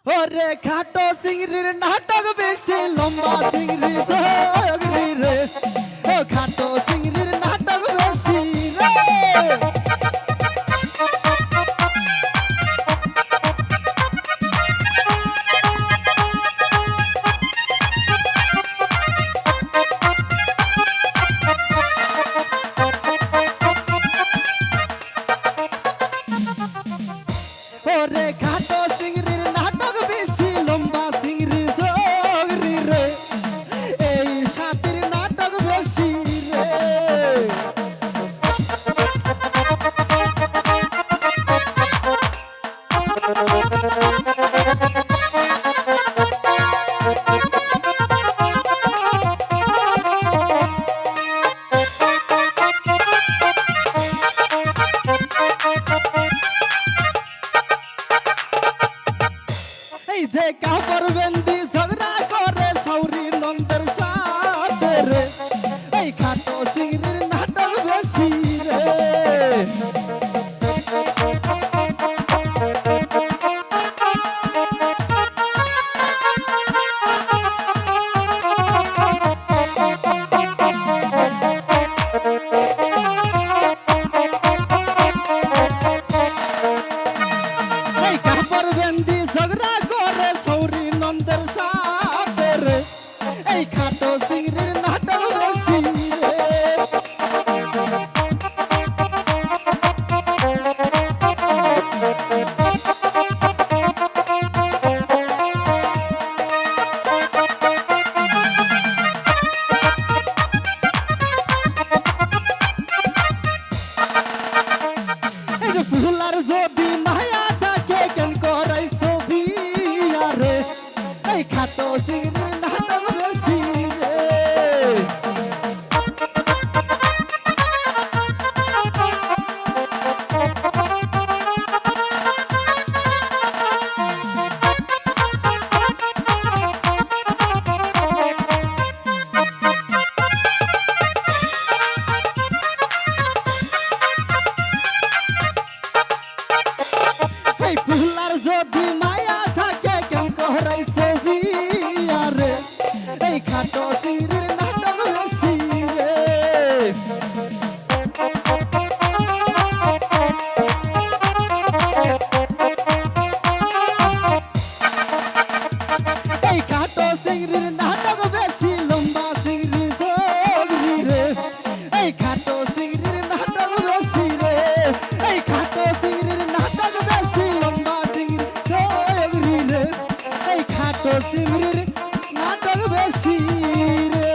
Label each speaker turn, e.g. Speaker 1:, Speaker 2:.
Speaker 1: ওরে খাটো চিংড়ির নাটক বেশি লম্বা চিংড়ি জগরি রে ও খাটো চিংড়ির নাটক বেশি রে ওরে খাটো চিংড়ির নাটক বেশি লম্বা চিংড়ি জগরি রে এই সাতির নাটক বেশি রে এই যে কাপড় বেন্দি ঝগড়া করে সৌরি নন্দের সাথে রে এই খাটো চিংড়ির নাটক বেশি রে এই কাপড় বেন্দি ঝগড়া করে সৌরি নন্দের সাথে রে এই খাটো চিংড়ির নাটক বেশি রে এই যে ফুলার যদি মায়া থাকে কেন করাই ছবি আরে এই খাটো চিংড়ির নাটক বেশি রে এই ফুলার যদি মায়া থাকে কেন করাই ছবি আরে এই খাটো চিংড়ির নাটক বেশি রে এই খাটো চিংড়ির নাটক বেশি লম্বা চিংড়ি জগরি রে এই খাটো চিংড়ির নাটক বেশি রে এই খাটো চিংড়ির নাটক বেশি লম্বা চিংড়ি জগরি রে এই খাটো চিংড়ির নাটক বেশি রে